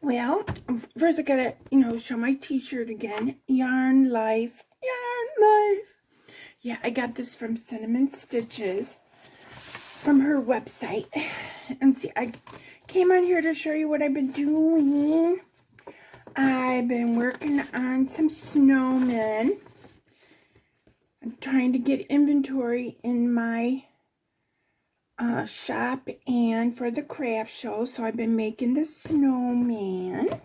Well, first I gotta, show my t-shirt again. Yarn Life. Yarn Life. Yeah, I got this from Cinnamon Stitches from her website. And see, I came on here to show you what I've been doing. I've been working on some snowmen. I'm trying to get inventory in my shop and for the craft show, so I've been making the snowman.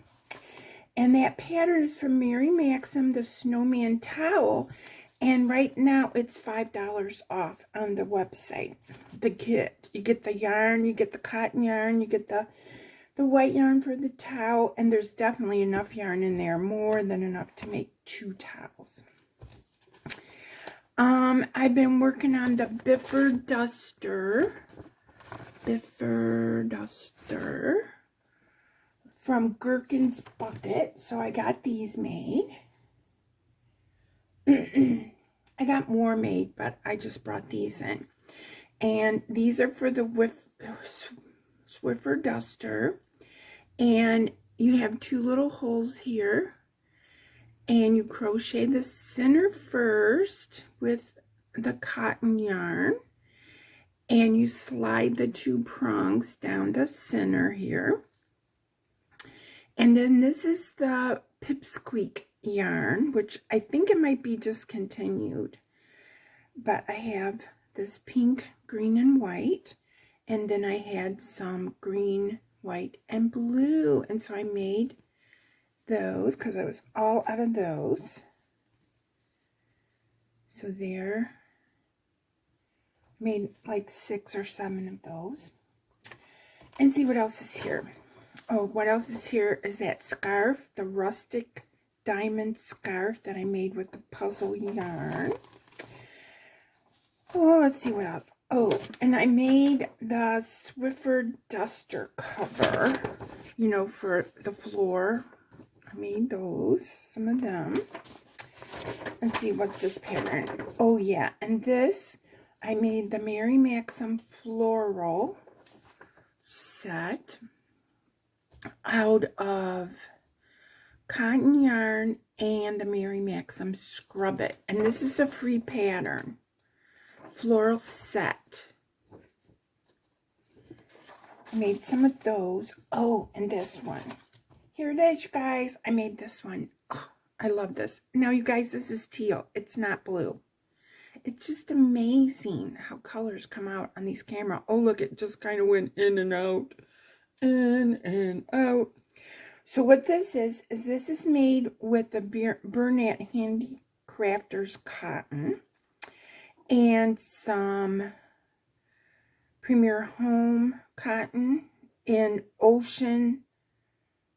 And that pattern is from Maxim, the Snowman Towel. And right now it's $5 off on the website. The kit. You get the yarn, you get the cotton yarn, you get the white yarn for the towel, and there's definitely enough yarn in there, more than enough to make 2 towels. I've been working on the Behringer Duster from Gherkin's Bucket. So I got these made. I got more made, but I just brought these in. And these are for the Swiffer Duster. And you have 2 little holes here. And you crochet the center first with the cotton yarn. And you slide the 2 prongs down the center here. And then this is the Pipsqueak yarn, which I think it might be discontinued. But I have this pink, green, and white. And then I had some green, white, and blue. And so I made those because I was all out of those. So there, made like 6 or 7 of those. And see what else is here. Oh, what else is here is that scarf, the rustic diamond scarf that I made with the puzzle yarn. Oh, let's see what else. Oh, and I made the Swiffer Duster cover, for the floor. I made those, some of them. Let's see, what's this pattern? Oh, yeah, and this, I made the Maxim Floral Set out of cotton yarn and the Maxim Scrub It. And this is a free pattern. Floral Set. I made some of those. Oh, and this one. Here it is, you guys. I made this one. Oh, I love this. Now, you guys, this is teal. It's not blue. It's just amazing how colors come out on these cameras. Oh, look, it just kind of went in and out. In and out. So what this is this is made with the Bernat Handicrafters cotton and some Premier Home cotton in Ocean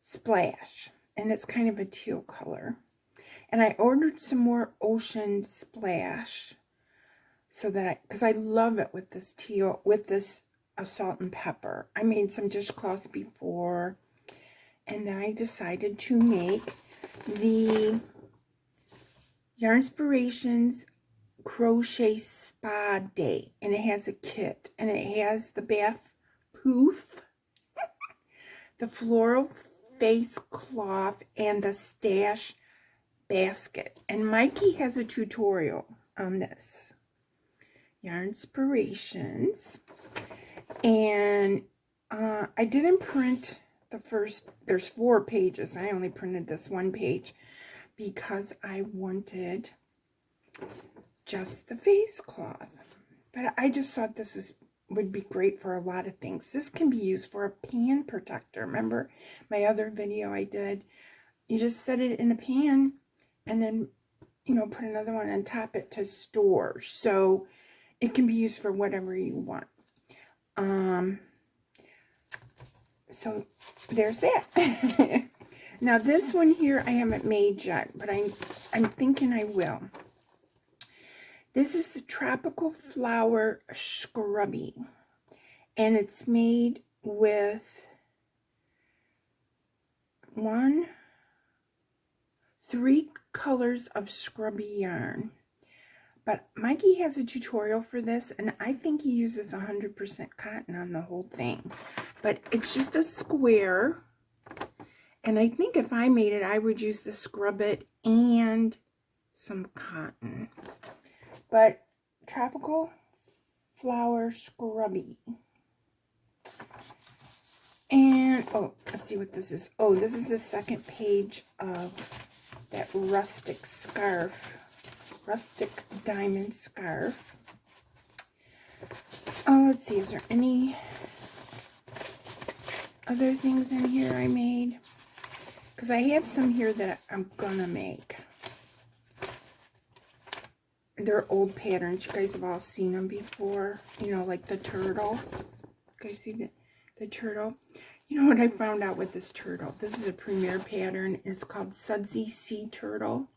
Splash, and it's kind of a teal color. And I ordered some more Ocean Splash so that because I love it with this teal, with this salt and pepper. I made some dishcloths before, and then I decided to make the Yarnspirations Crochet Spa Day, and it has a kit, and it has the bath poof, the floral Facecloth, and the stash basket. And Mikey has a tutorial on this. Yarnspirations. And I didn't print the first, there's 4 pages. I only printed this 1 page because I wanted just the Facecloth. But I just thought this would be great for a lot of things. This can be used for a pan protector. Remember my other video I did? You just set it in a pan and then, put another one on top it to store. So it can be used for whatever you want. So there's that. Now this one here I haven't made yet, but I'm thinking I will. This is the Tropical Flower Scrubby, and it's made with 3 colors of scrubby yarn. But Mikey has a tutorial for this, and I think he uses 100% cotton on the whole thing. But it's just a square, And I think if I made it, I would use the Scrub It and some cotton. But Tropical Flower Scrubby. And, oh, let's see what this is. Oh, this is the second page of that Rustic Scarf. Rustic Diamond Scarf. Oh, let's see. Is there any other things in here I made? Because I have some here that I'm gonna make. They're old patterns. You guys have all seen them before. You know, like the turtle. You guys see the turtle? You know what I found out with this turtle? This is a premier pattern. It's called Sudsy Sea Turtle.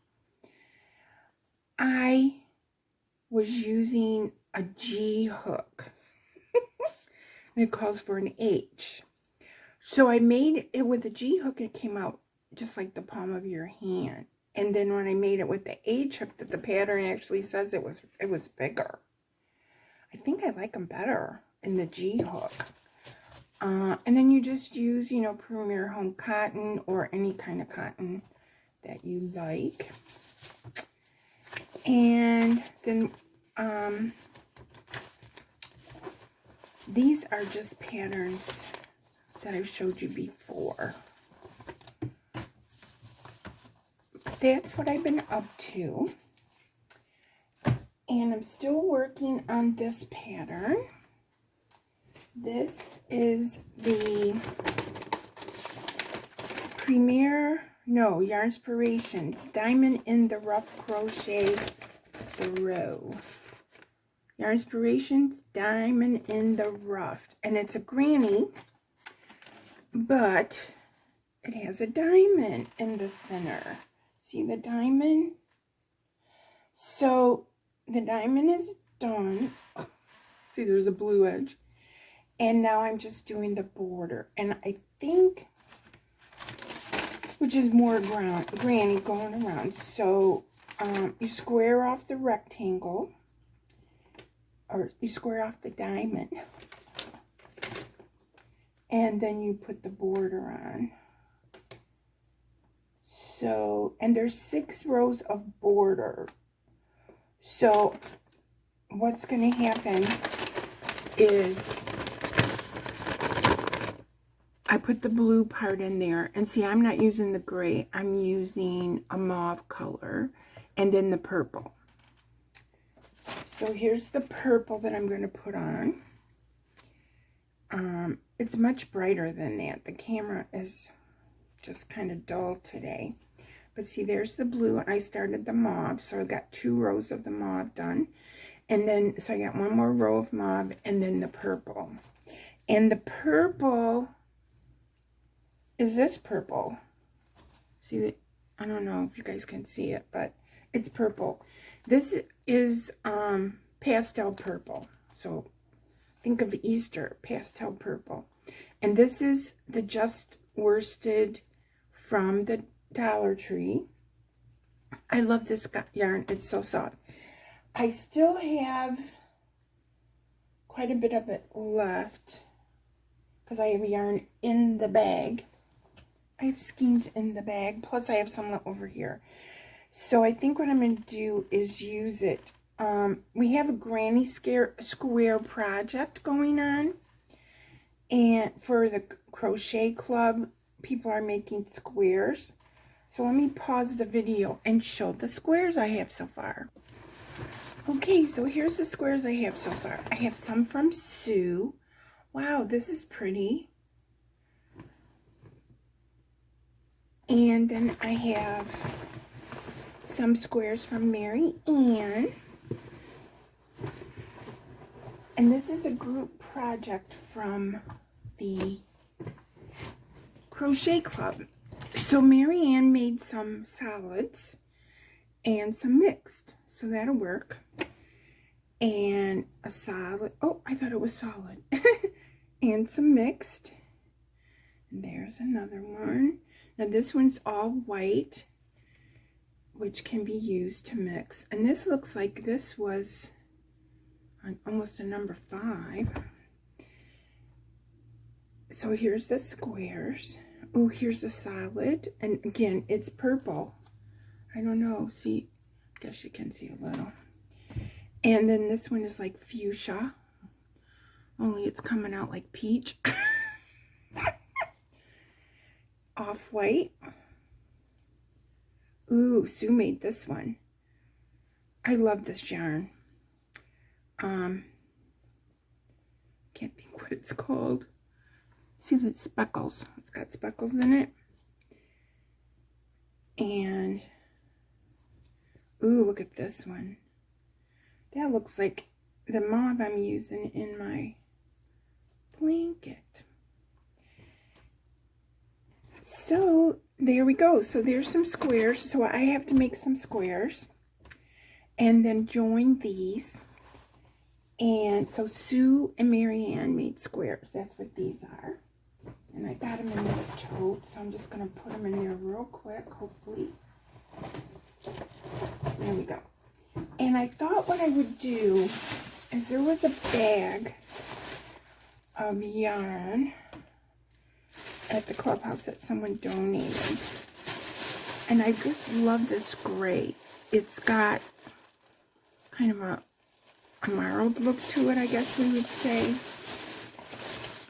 I was using a G hook. And it calls for an H. So I made it with a G hook. It came out just like the palm of your hand. And then when I made it with the H hook, that the pattern actually says it was bigger. I think I like them better in the G hook. And then you just use, you know, Premier Home cotton or any kind of cotton that you like. And then these are just patterns that I've showed you before. That's what I've been up to. And I'm still working on this pattern. This is the Yarnspirations Diamond in the Rough Crochet Throw. Yarnspirations Diamond in the Rough. And it's a granny, but it has a diamond in the center. See the diamond? So the diamond is done. See, there's a blue edge. And now I'm just doing the border. And I think, which is more granny going around. So you square off the rectangle. Or you square off the diamond. And then you put the border on. So, and there's 6 rows of border. So what's going to happen is I put the blue part in there. And see, I'm not using the gray. I'm using a mauve color. And then the purple. So here's the purple that I'm going to put on. It's much brighter than that. The camera is just kind of dull today. But see, there's the blue. I started the mauve. So I got 2 rows of the mauve done. And then, so I got 1 more row of mauve and then the purple. And the purple is this purple. See, I don't know if you guys can see it, but it's purple. This is pastel purple. So think of Easter, pastel purple. And this is the just worsted from the Dollar Tree. I love this yarn. It's so soft. I still have quite a bit of it left because I have yarn in the bag. I have skeins in the bag. Plus I have some left over here. So I think what I'm going to do is use it. We have a granny square project going on. And for the crochet club, people are making squares. So let me pause the video and show the squares I have so far. Okay, so here's the squares I have so far. I have some from Sue. Wow, this is pretty. And then I have some squares from Mary Ann. And this is a group project from the Crochet Club. So Mary Ann made some solids and some mixed. So that'll work. And a solid. Oh, I thought it was solid. And some mixed. And there's another one. Now this one's all white, which can be used to mix. And this looks like this was almost a number 5. So here's the squares. Oh, here's a solid. And again, it's purple. I don't know. See, guess you can see a little. And then this one is like fuchsia. Only it's coming out like peach. Off-white. Ooh, Sue made this one. I love this yarn. Can't think what it's called. See the speckles. It's got speckles in it. And, ooh, look at this one. That looks like the mauve I'm using in my blanket. So, there we go. So, there's some squares. So, I have to make some squares. And then join these. And so, Sue and Marianne made squares. That's what these are. And I got them in this tote. So, I'm just going to put them in there real quick, hopefully. There we go. And I thought what I would do is there was a bag of yarn at the clubhouse that someone donated. And I just love this gray. It's got kind of a marled look to it, I guess we would say.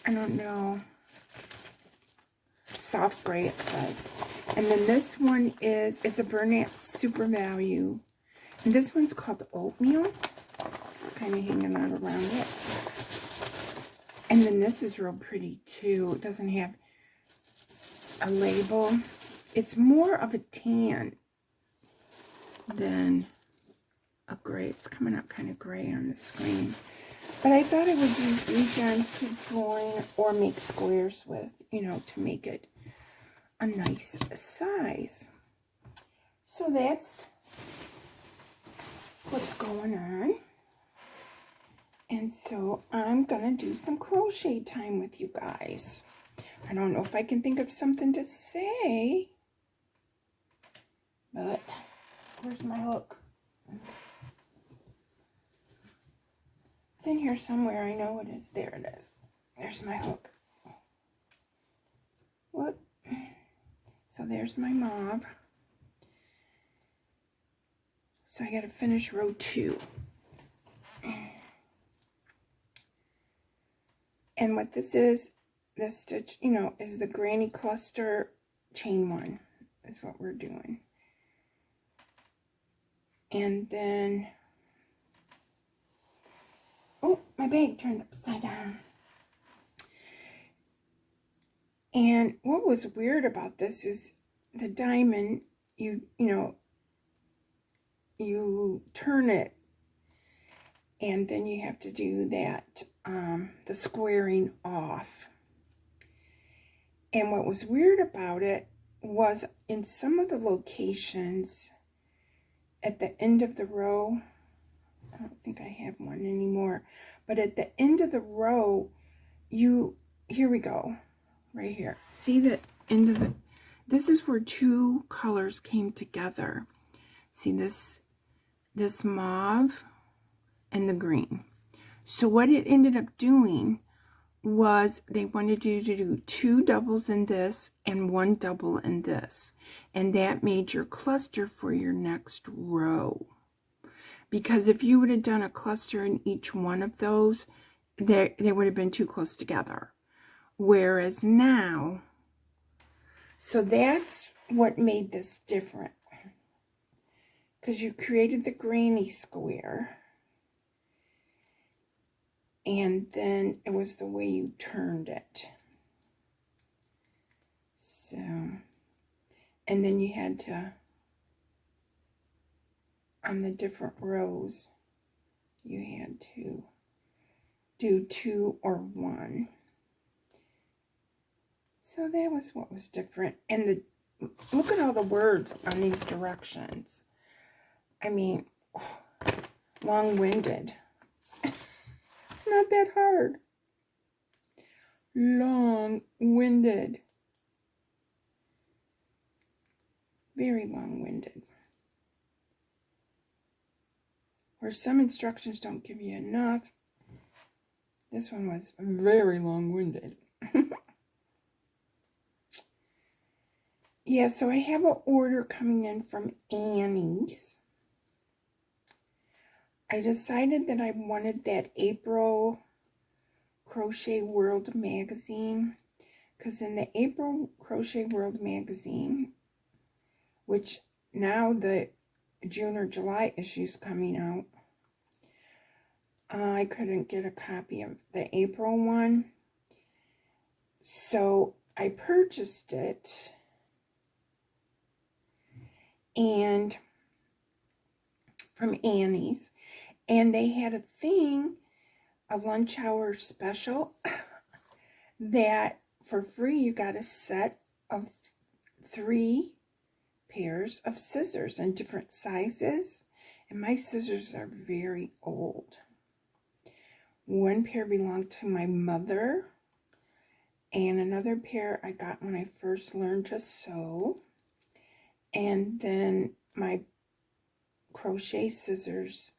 I don't know. Soft gray, it says. And then this one is, it's a Bernat Super Value. And this one's called Oatmeal. Kind of hanging out around it. And then this is real pretty too. It doesn't have a label. It's more of a tan than a gray. It's coming out kind of gray on the screen. But I thought I would use these yarns to join or make squares with, you know, to make it a nice size. So that's what's going on. And so I'm going to do some crochet time with you guys. I don't know if I can think of something to say. But where's my hook? It's in here somewhere. I know it is. There it is. There's my hook. What? So there's my mauve. So I got to finish row 2. And what this stitch, you know, is the granny cluster chain 1. Is what we're doing. And then, oh, my bag turned upside down. And what was weird about this is the diamond, you turn it, and then you have to do that, the squaring off. And what was weird about it was in some of the locations at the end of the row, I don't think I have one anymore, but at the end of the row, here we go, right here. See the end of this is where 2 colors came together. See this mauve and the green. So what it ended up doing was they wanted you to do 2 doubles in this and 1 double in this. And that made your cluster for your next row. Because if you would have done a cluster in each one of those, they would have been too close together. Whereas now, so that's what made this different. Because you created the granny square. And then it was the way you turned it. So, and then you had to, on the different rows, you had to do 2 or 1. So that was what was different. And look at all the words on these directions. I mean, long-winded. It's not that hard. Long-winded. Very long-winded. Where some instructions don't give you enough, this one was very long-winded. Yeah, so I have an order coming in from Annie's. I decided that I wanted that April Crochet World magazine, because in the April Crochet World magazine, which now the June or July issue's coming out, I couldn't get a copy of the April one, so I purchased it, and from Annie's, and they had a thing, a lunch hour special, that for free you got a set of 3 pairs of scissors in different sizes, and my scissors are very old. One pair belonged to my mother, and another pair I got when I first learned to sew, and then my crochet scissors,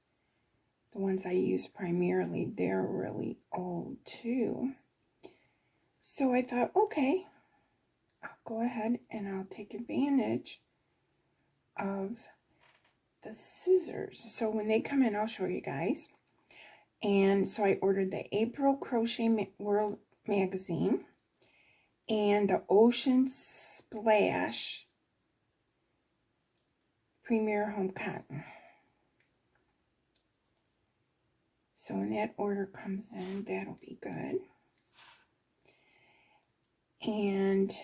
the ones I use primarily, they're really old too. So I thought, okay, I'll go ahead and I'll take advantage of the scissors. So when they come in, I'll show you guys. And so I ordered the April Crochet World magazine and the Ocean Splash Premier Home Cotton. So when that order comes in, that'll be good. And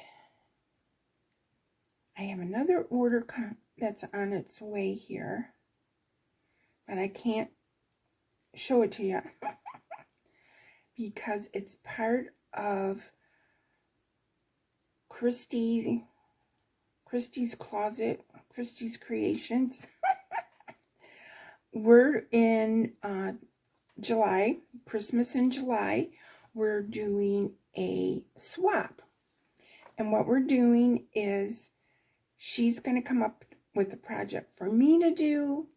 I have another order that's on its way here, but I can't show it to you because it's part of Christie's Closet, Christie's Creations. We're in July, Christmas in July. We're doing a swap. And what we're doing is she's going to come up with a project for me to do,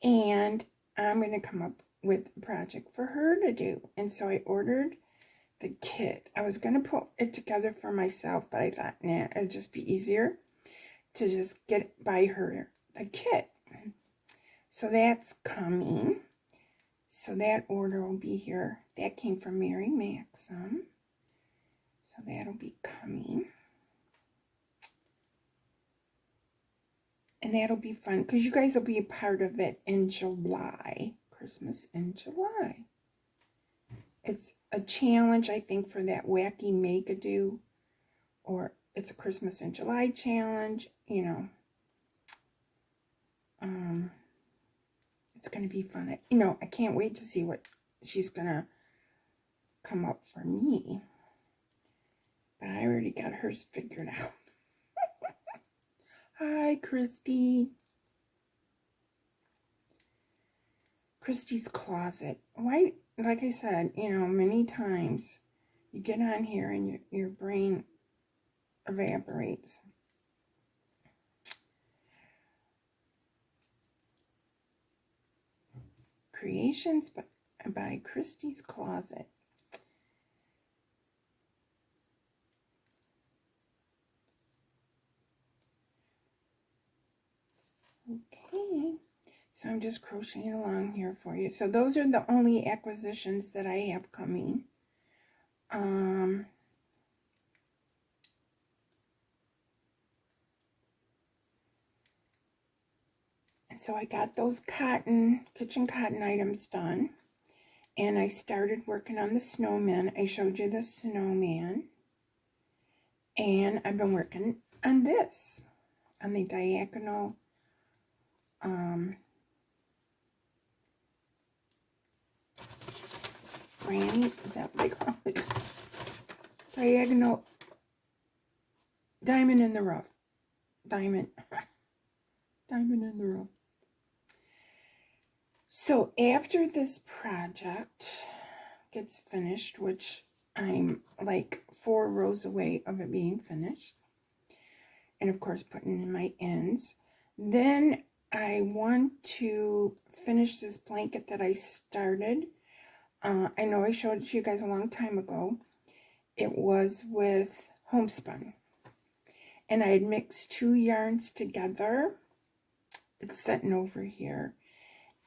and I'm going to come up with a project for her to do. And so I ordered the kit. I was going to put it together for myself, but I thought, nah, it'd just be easier to just buy her the kit. So that's coming. So that order will be here. That came from Mary Maxim. So that'll be coming. And that'll be fun because you guys will be a part of it in July. Christmas in July. It's a challenge, I think, for that wacky make-a-do. Or it's a Christmas in July challenge, you know. It's going to be fun. I can't wait to see what she's going to come up for me. But I already got hers figured out. Hi, Christy. Christy's Closet. Why, like I said, many times you get on here and your brain evaporates. Creations by Christy's Closet. Okay, so I'm just crocheting along here for you. So those are the only acquisitions that I have coming. And so I got those kitchen cotton items done. And I started working on the snowman. I showed you the snowman. And I've been working on this, on the diagonal granny, is that what they call it? Diagonal diamond in the rough. Diamond in the rough. So after this project gets finished, which I'm like 4 rows away of it being finished, and of course putting in my ends, then I want to finish this blanket that I started. I know I showed it to you guys a long time ago. It was with homespun, And I had mixed 2 yarns together. It's sitting over here.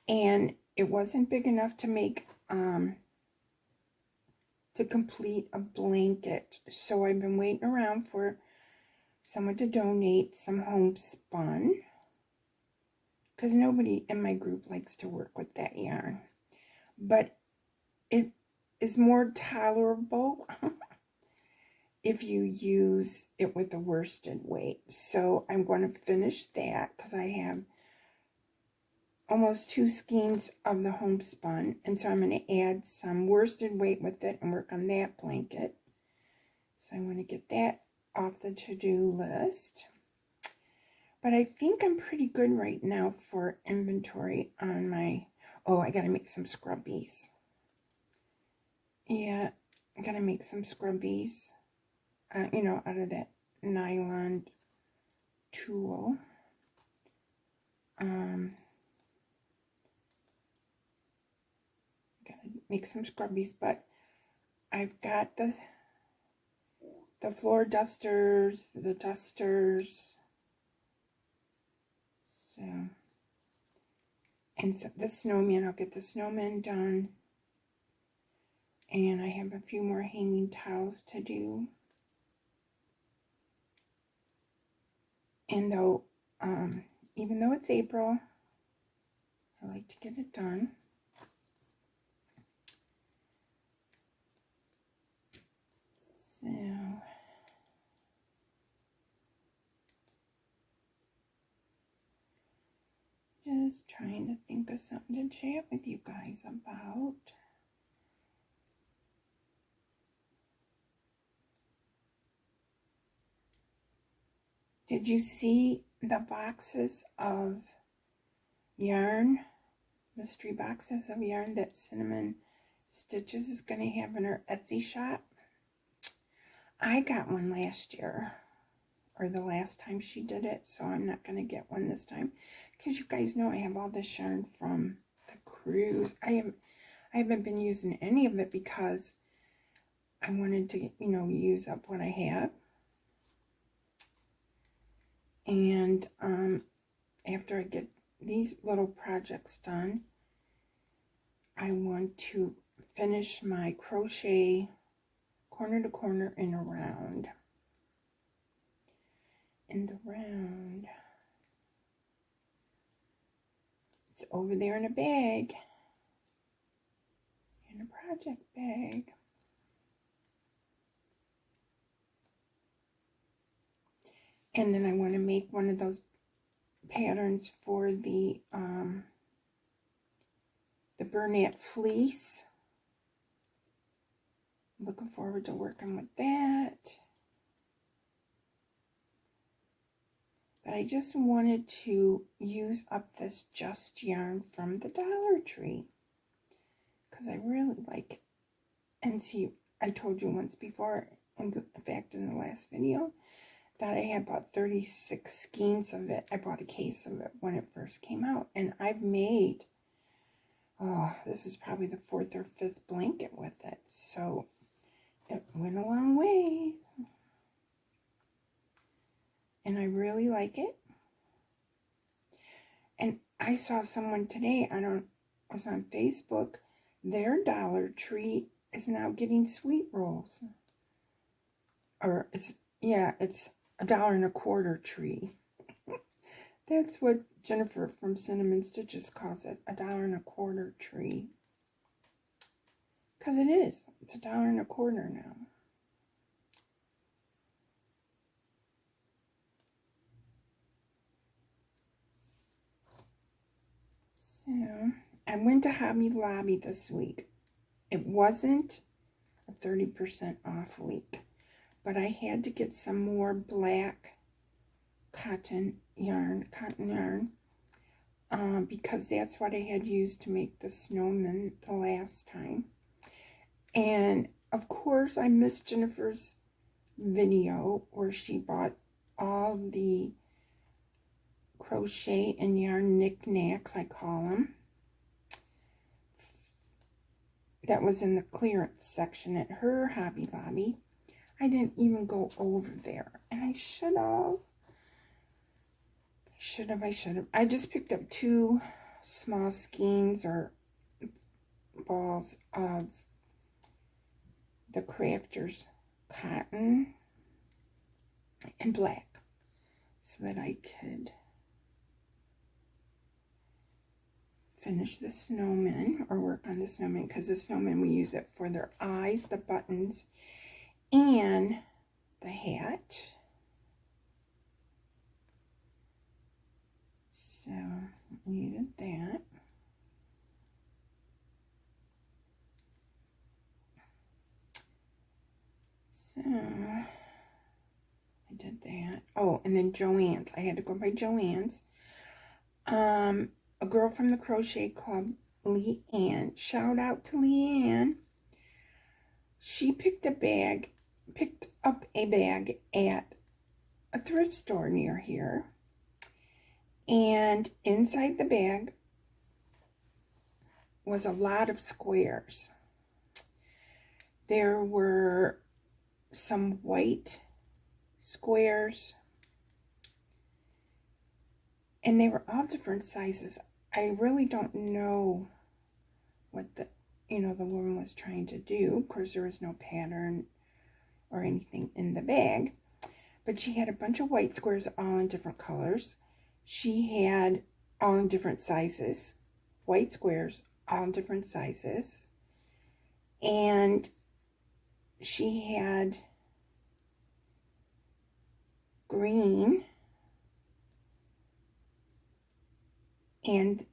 And it wasn't big enough to make, to complete a blanket. So I've been waiting around for someone to donate some homespun, because nobody in my group likes to work with that yarn. But it is more tolerable if you use it with a worsted weight. So I'm going to finish that because I have almost 2 skeins of the homespun, and so I'm going to add some worsted weight with it and work on that blanket. So I want to get that off the to-do list. But I think I'm pretty good right now for inventory on my... Oh, I got to make some scrubbies. Yeah, I got to make some scrubbies, you know, out of that nylon tulle. Gotta make some scrubbies, but I've got the floor dusters, the dusters, so, and so the snowman, I'll get the snowman done, and I have a few more hanging towels to do, and though, even though it's April, I like to get it done. So, just trying to think of something to chat with you guys about. Did you see the boxes of yarn, mystery boxes of yarn that Cinnamon Stitches is going to have in her Etsy shop? I got one last year, or the last time she did it, so I'm not going to get one this time, because you guys know I have all this yarn from the cruise. I haven't been using any of it because I wanted to, you know, use up what I have. And after I get these little projects done, I want to finish my crochet corner to corner and around. And the round, it's over there in a bag, in a project bag. And then I want to make one of those patterns for the Bernat fleece. I'm looking forward to working with that. But I just wanted to use up this Just yarn from the Dollar Tree, because I really like it. And see, I told you once before, in fact in the last video, that I had bought 36 skeins of it. I bought a case of it when it first came out, and I've made, oh, this is probably the 4th or 5th blanket with it, so it went a long way. And I really like it. And I saw someone today, was on Facebook, their Dollar Tree is now getting sweet rolls. Or it's $1.25 tree. That's what Jennifer from Cinnamon Stitches calls it, $1.25 tree. Because it is. It's $1.25 now. So, I went to Hobby Lobby this week. It wasn't a 30% off week, but I had to get some more black cotton yarn, because that's what I had used to make the snowman the last time. And of course, I missed Jennifer's video where she bought all the crochet and yarn knickknacks, I call them. That was in the clearance section at her Hobby Lobby. I didn't even go over there. And I should have. I should have. I just picked up 2 small skeins or balls of the Crafters cotton and black so that I could finish the snowman or work on the snowman, because the snowman, we use it for their eyes, the buttons, and the hat. So needed that. So I did that. Oh, and then Joann's. I had to go by Joann's. A girl from the Crochet Club, Leanne. Shout out to Leanne. She picked up a bag at a thrift store near here. And inside the bag was a lot of squares. There were some white squares, and they were all different sizes. I really don't know what the woman was trying to do. Of course, there was no pattern or anything in the bag, but she had a bunch of white squares all in different colors. She had all in different sizes, white squares, all in different sizes, and she had green, and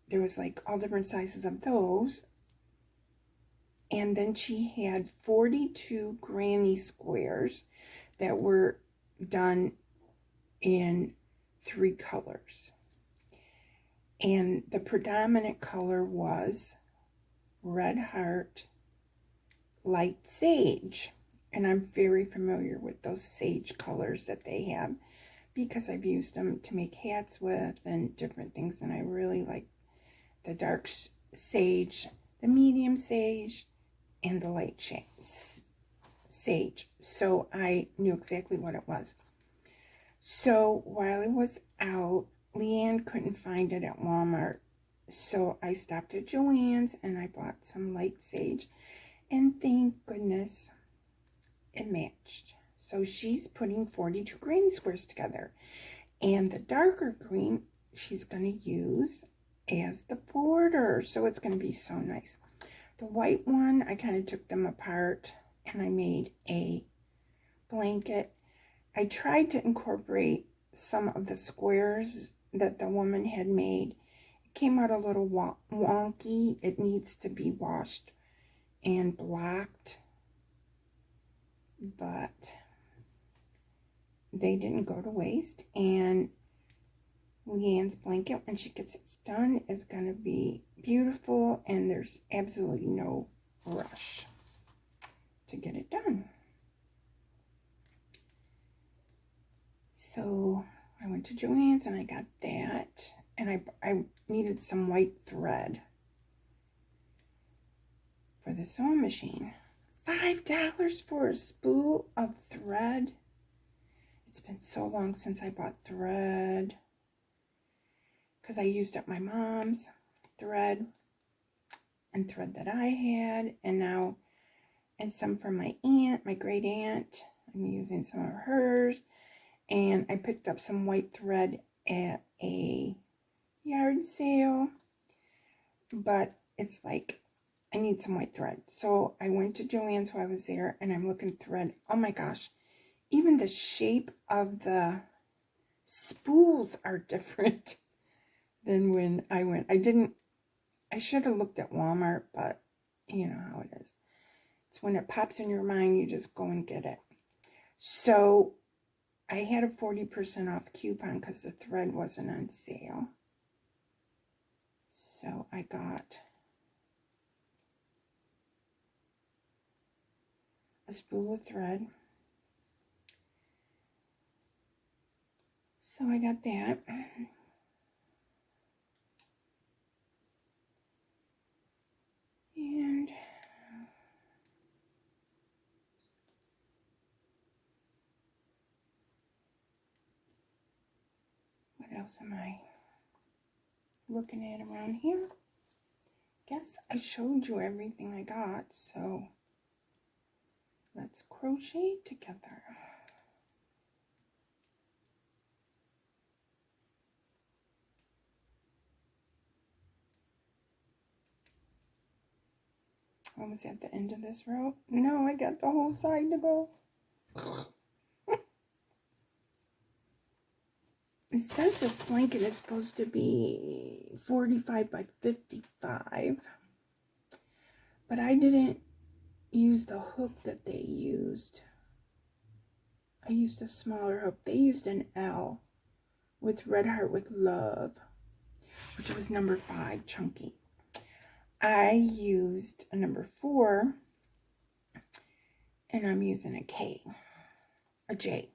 there was like all different sizes of those. And then she had 42 granny squares that were done in 3 colors. And the predominant color was red heart, light sage. And I'm very familiar with those sage colors that they have, because I've used them to make hats with and different things. And I really like the dark sage, the medium sage, and the light sage. So I knew exactly what it was. So while I was out, Leanne couldn't find it at Walmart. So I stopped at Joann's and I bought some light sage. And thank goodness it matched. So she's putting 42 granny squares together. And the darker green she's going to use as the border. So it's going to be so nice. The white one, I kind of took them apart and I made a blanket. I tried to incorporate some of the squares that the woman had made. It came out a little wonky. It needs to be washed and blocked, but they didn't go to waste. And Leanne's blanket, when she gets it done, is going to be beautiful, and there's absolutely no rush to get it done. So I went to Joann's and I got that, and I needed some white thread for the sewing machine. $5 for a spool of thread. It's been so long since I bought thread, because I used up my mom's thread and thread that I had, and some from my aunt, my great aunt. I'm using some of hers, and I picked up some white thread at a yard sale, but it's like I need some white thread. So I went to Joann's while I was there, and I'm looking thread. Oh my gosh, even the shape of the spools are different than when I went. I should have looked at Walmart, but you know how it is. It's when it pops in your mind, you just go and get it. So I had a 40% off coupon because the thread wasn't on sale. So I got a spool of thread. So I got that. And else am I looking at around here? Guess I showed you everything I got, so let's crochet together. Almost at the end of this row. No, I got the whole side to go. It says this blanket is supposed to be 45 by 55, but I didn't use the hook that they used. I used a smaller hook. They used an L with Red Heart with Love, which was number 5, chunky. I used a number 4, and I'm using a K, a J.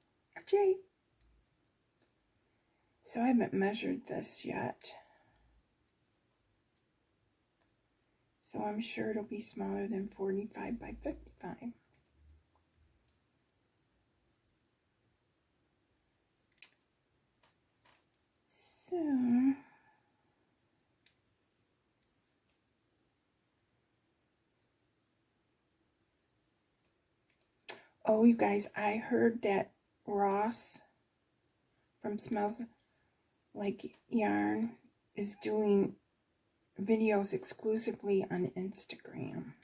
So I haven't measured this yet. So I'm sure it'll be smaller than 45 by 55. So oh, you guys, I heard that Ross from Smells Like Yarn is doing videos exclusively on Instagram.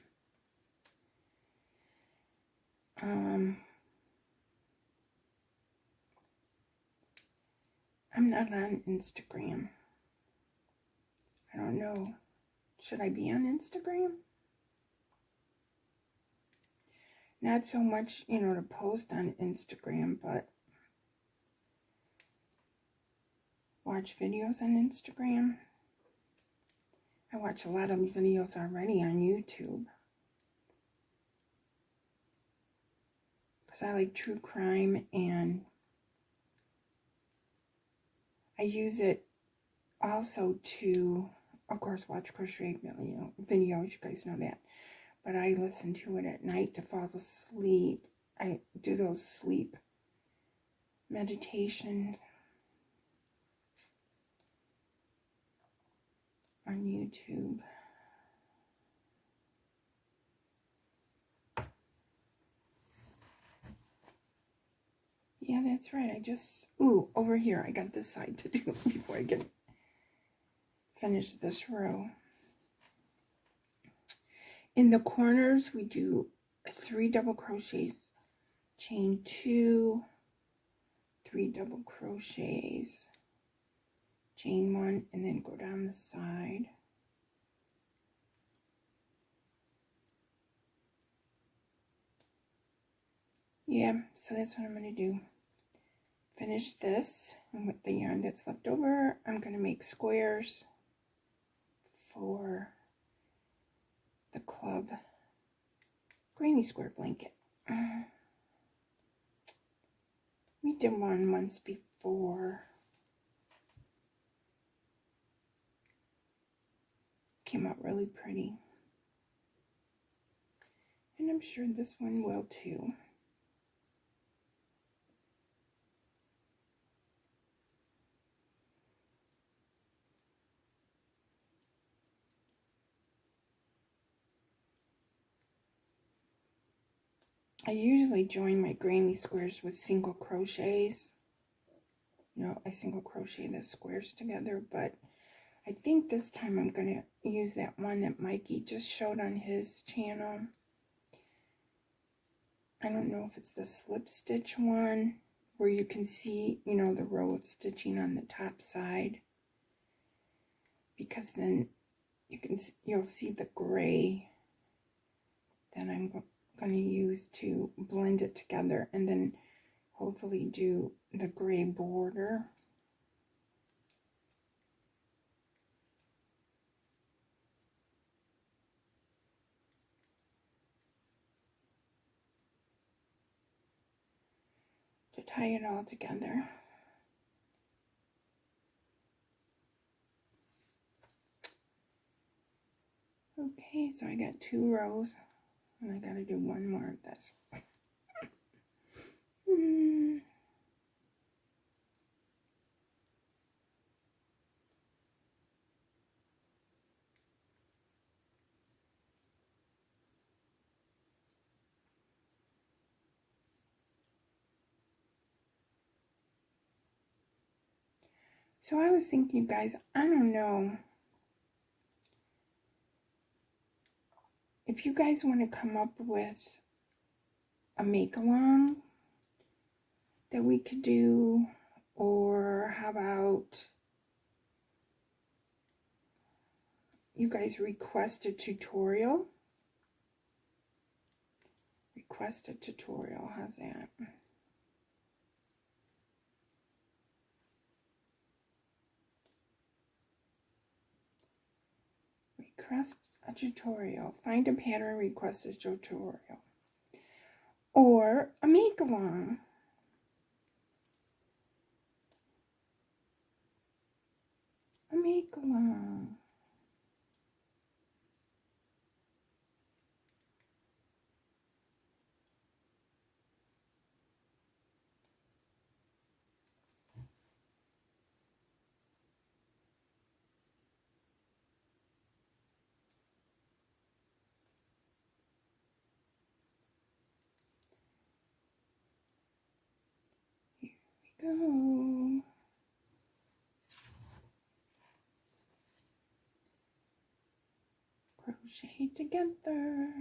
I'm not on Instagram. I don't know. Should I be on Instagram? Not so much, you know, to post on Instagram, but watch videos on Instagram. I watch a lot of videos already on YouTube. Because I like true crime, and I use it also to, of course, watch crochet videos. You guys know that. But I listen to it at night to fall asleep. I do those sleep meditations on YouTube. Yeah, that's right. I just, ooh, over here, I got this side to do before I get finish this row. In the corners, we do 3 double crochets, chain 2, 3 double crochets, chain 1, and then go down the side. Yeah, so that's what I'm going to do. Finish this, and with the yarn that's left over, I'm going to make squares for the club granny square blanket. We did one once before. Came out really pretty. And I'm sure this one will too. I usually join my granny squares with single crochets. You know, I single crochet the squares together, but I think this time I'm going to use that one that Mikey just showed on his channel. I don't know if it's the slip stitch one where you can see, you know, the row of stitching on the top side, because then you'll see the gray that I'm going to use to blend it together, and then hopefully do the gray border. To tie it all together. Okay, so I got 2 rows, and I gotta do one more of this. So I was thinking, you guys, I don't know if you guys want to come up with a make-along that we could do, or how about you guys request a tutorial? Request a tutorial, how's that? Request a tutorial. Find a pattern, request a tutorial. Or a make-along. A make-along. Go. Crochet together.